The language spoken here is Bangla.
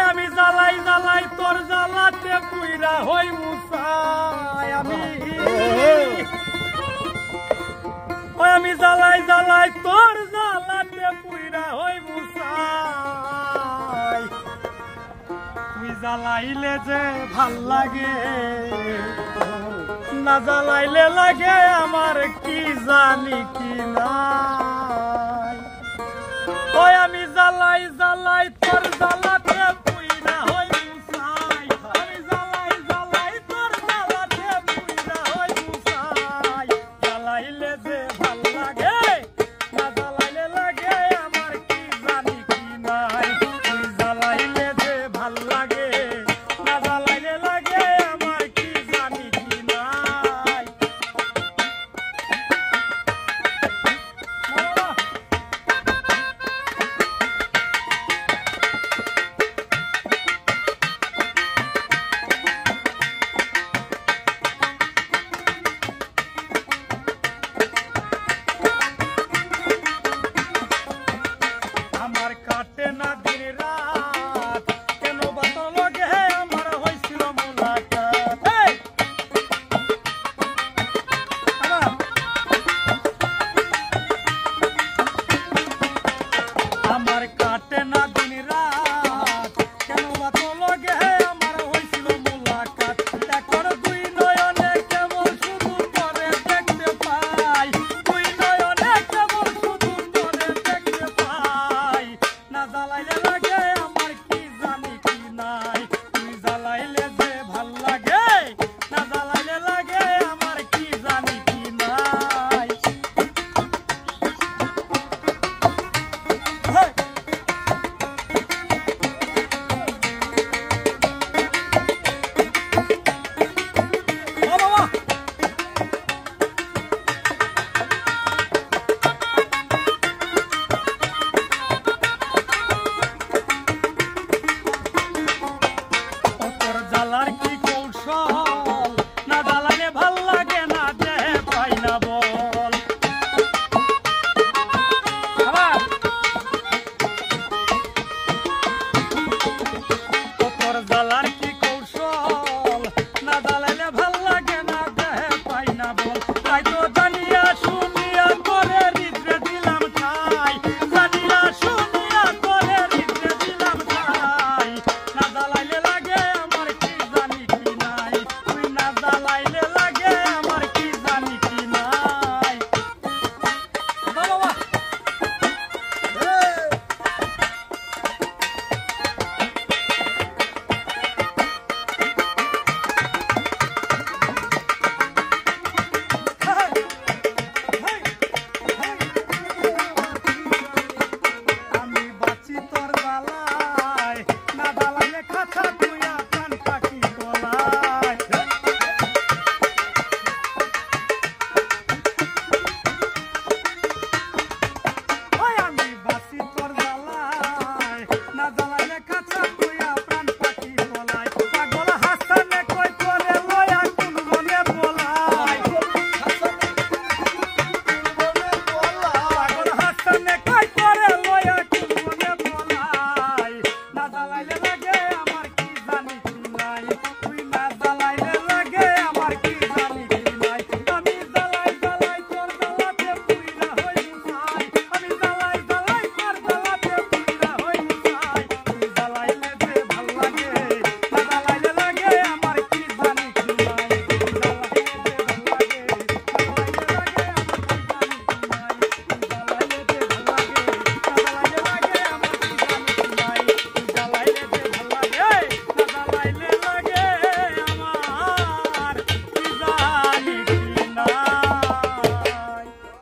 আমি জ্বালাই জ্বালাই তোর জ্বালাতে পুইরা হই মুসাই আমি জ্বালাই জ্বালাই তোর জ্বালাতে পুইরা হই মুসাই তুই জ্বালাইলে যে ভাল লাগে না জ্বালাইলে লাগে আমার কি জানি কি নাই আমি জ্বালাই জ্বালাই তোর জ্বালাতে পুইরা হই মুসাই আমি জ্বালাই জ্বালাই তোর জ্বালাতে পুইরা হই মুসাই জ্বালাইলে যে ভাল লাগে না জ্বালাইলে লাগে আমার কি জানি কি নাই তুই জ্বালাইলে যে ভাল লাগে না জ্বালাইলে লাগে আমার কি জানি কি নাই কাটে না দিন রাত কেন বাতর লগে আমার হয়েছিল মোলাকাত আমার কাটে না দিন রাত কেন বাতর লগে আমার হয়েছিল মোলাকাত এখন দুই নয়নে কেমন শুধু করে দেখতে পাই দুই নয়নে কেমন শুধু করে দেখতে পাই না জ্বালাইলে